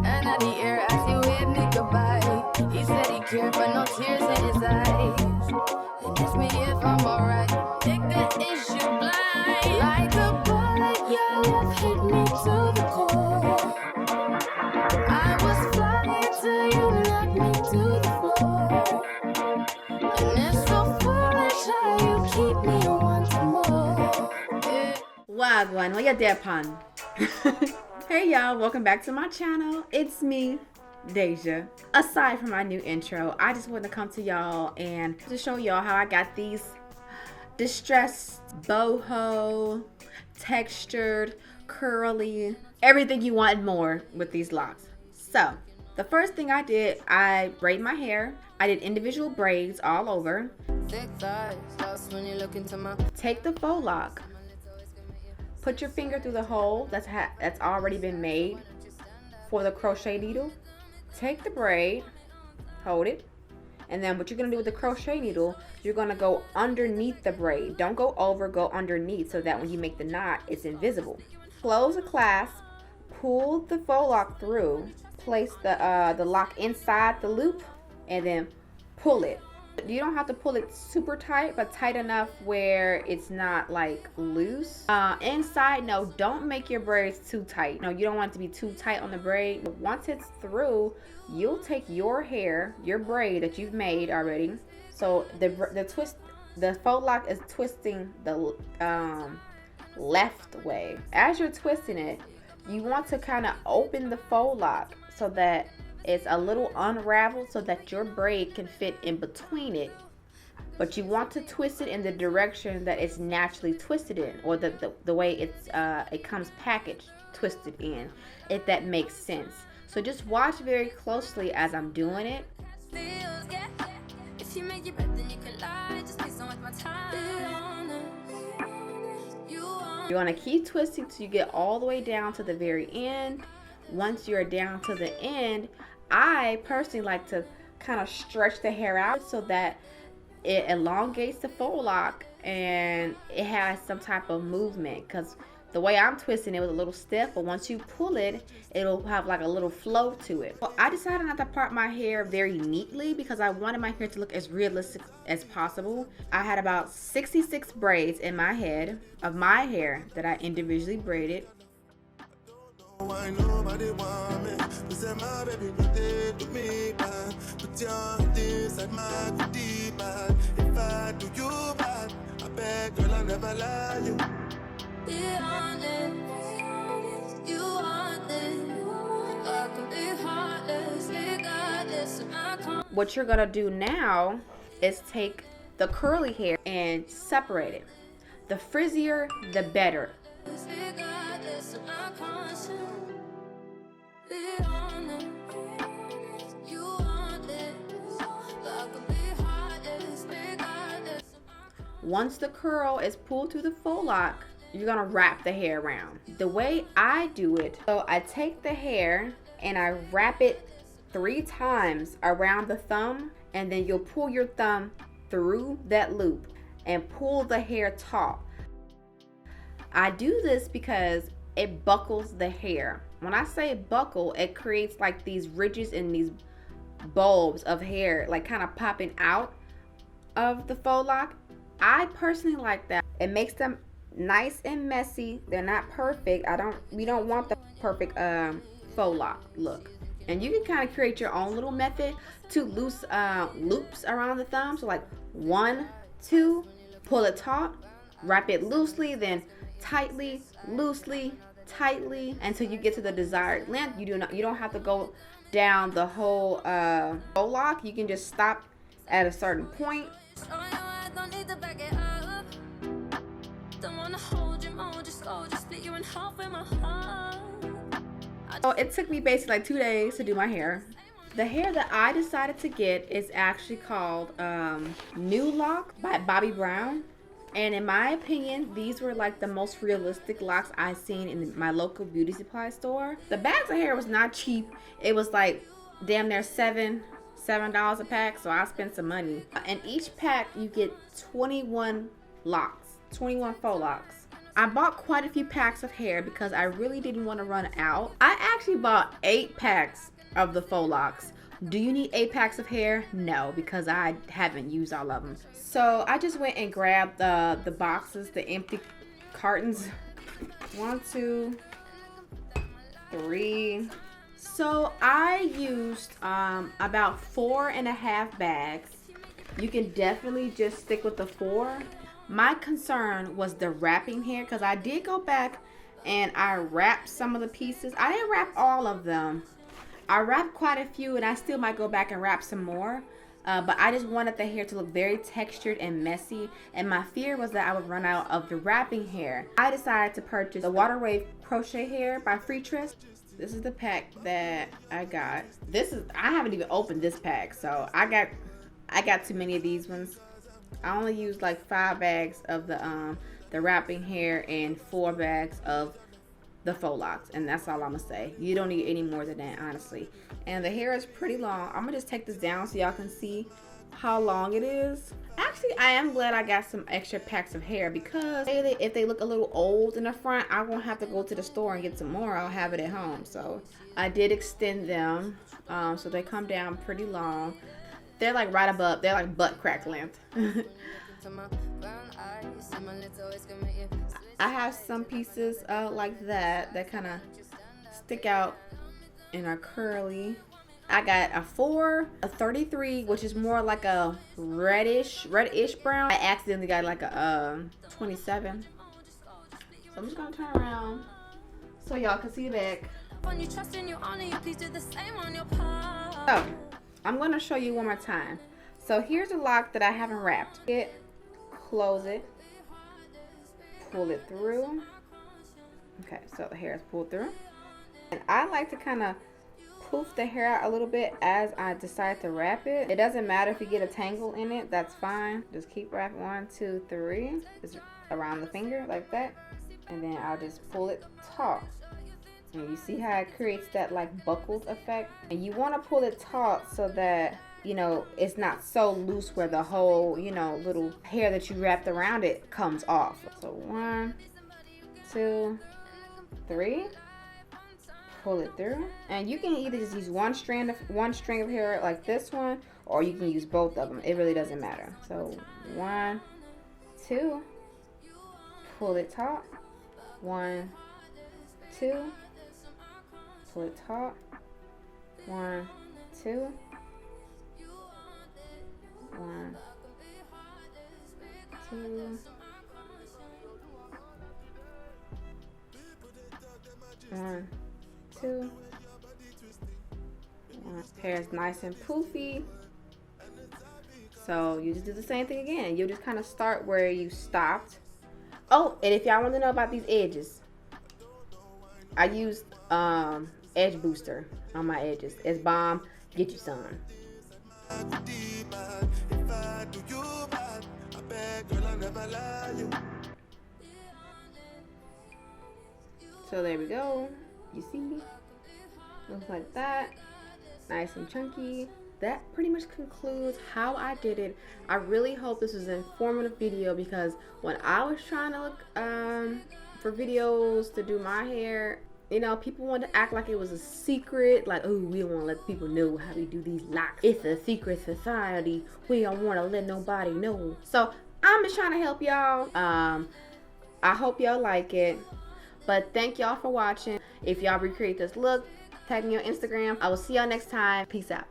And at the air as he waved me goodbye. He said he cared but no tears in his eyes. And asked me if I'm alright. Take the issue blind. Like a bullet, your love hit me to the core. I was flying till you knocked me to the floor. And it's so foolish how you keep me wanting more. Yeah. Wagwan, what you there, pun? Hey y'all, welcome back to my channel. It's me, Deja. Aside from my new intro, I just want to come to y'all and to show y'all how I got these distressed, boho, textured, curly, everything you want and more with these locks. So, the first thing I did, I braided my hair. I did individual braids all over. Thick thighs, lost when you look into my Take the faux lock. Put your finger through the hole that's already been made for the crochet needle. Take the braid, hold it, and then what you're gonna do with the crochet needle, you're gonna go underneath the braid. Don't go over, go underneath so that when you make the knot, it's invisible. Close the clasp, pull the faux lock through, place the lock inside the loop, and then pull it. You don't have to pull it super tight, but tight enough where it's not like loose. Inside, no, don't make your braids too tight. No, you don't want it to be too tight on the braid. But once it's through, you'll take your hair, your braid that you've made already. So the faux lock is twisting the left way. As you're twisting it, you want to kind of open the faux lock so that it's a little unraveled so that your braid can fit in between it, but you want to twist it in the direction that it's naturally twisted in, or the way it comes packaged twisted in, if that makes sense. So just watch very closely as I'm doing it. You want to keep twisting till you get all the way down to the very end. Once you're down to the end, I personally like to kind of stretch the hair out so that it elongates the faux lock and it has some type of movement, because the way I'm twisting it was a little stiff, but once you pull it, it'll have like a little flow to it. Well, I decided not to part my hair very neatly because I wanted my hair to look as realistic as possible. I had about 66 braids in my head of my hair that I individually braided. Why nobody want me? You say my baby you did to me, man. Put your hand inside my goodie bag. If I do you bad, I beg girl I'll never lie you. be honest, you want it. I can be heartless, regardless of my conscience. What you're gonna do now is take the curly hair and separate it. The frizzier, the better. Regardless of my conscience. Be honest, you want it. I can be heartless, regardless of my. Once the curl is pulled through the faux lock, you're gonna wrap the hair around. The way I do it, so I take the hair and I wrap it 3 times around the thumb, and then you'll pull your thumb through that loop and pull the hair taut. I do this because it buckles the hair. When I say buckle, it creates like these ridges and these bulbs of hair like kind of popping out of the faux lock. I personally like that. It makes them nice and messy. They're not perfect. We don't want the perfect faux lock look. And you can kind of create your own little method to loose loops around the thumb. So like 1, 2, pull it taut, wrap it loosely, then tightly, loosely, tightly, until you get to the desired length. You don't have to go down the whole faux lock. You can just stop at a certain point. So it took me basically like 2 days to do my hair. The hair that I decided to get is actually called New Loc by Bobbi Brown. And in my opinion, these were like the most realistic locks I've seen in my local beauty supply store. The bags of hair was not cheap. It was like damn near $7 a pack, so I spent some money. In each pack, you get 21 locks, 21 faux locks. I bought quite a few packs of hair because I really didn't want to run out. I actually bought 8 packs of the faux locks. Do you need 8 packs of hair? No, because I haven't used all of them. So I just went and grabbed the boxes, the empty cartons. 1, 2, 3. So I used about 4.5 bags. You can definitely just stick with the 4. My concern was the wrapping hair, because I did go back and I wrapped some of the pieces. I didn't wrap all of them. I wrapped quite a few, and I still might go back and wrap some more. But I just wanted the hair to look very textured and messy, and my fear was that I would run out of the wrapping hair. I decided to purchase the Water Wave Crochet Hair by Freetress. This is the pack that I got. I haven't even opened this pack, so I got too many of these ones. I only used like 5 bags of the wrapping hair and 4 bags of the faux locks, and that's all I'm gonna say. You don't need any more than that, honestly. And the hair is pretty long. I'm gonna just take this down so y'all can see how long it is. Actually, I am glad I got some extra packs of hair, because if they look a little old in the front, I won't have to go to the store and get some more. I'll have it at home. So I did extend them, so they come down pretty long. They're like right above, they're like butt crack length. I have some pieces like that kind of stick out and are curly. I got a 4, a 33, which is more like a reddish brown. I accidentally got like a 27. So I'm just gonna turn around so y'all can see the back. So I'm gonna show you one more time. So here's a lock that I haven't wrapped. Close it, pull it through. Okay, so the hair is pulled through. And I like to kind of poof the hair out a little bit as I decide to wrap it. It doesn't matter if you get a tangle in it, that's fine. Just keep wrapping. 1, 2, 3. Just around the finger like that. And then I'll just pull it taut. And you see how it creates that like buckled effect? And you want to pull it taut so that, you know, it's not so loose where the whole, you know, little hair that you wrapped around it comes off. So 1, 2, 3. Pull it through. And you can either just use one string of hair like this one, or you can use both of them. It really doesn't matter. So 1, 2. Pull it taut. 1, 2. Pull it taut. 1, 2. 1, 2. 1, 2. Hair is nice and poofy. So you just do the same thing again. You'll just kind of start where you stopped. Oh, and if y'all want to know about these edges, I used edge booster on my edges. It's bomb. Get you some. So there we go. You see? Looks like that. Nice and chunky. That pretty much concludes how I did it. I really hope this was an informative video, because when I was trying to look for videos to do my hair, you know, people wanted to act like it was a secret, like, oh, we don't want to let people know how we do these locks. It's a secret society. We don't want to let nobody know. So I'm just trying to help y'all. I hope y'all like it. But thank y'all for watching. If y'all recreate this look, tag me on Instagram. I will see y'all next time. Peace out.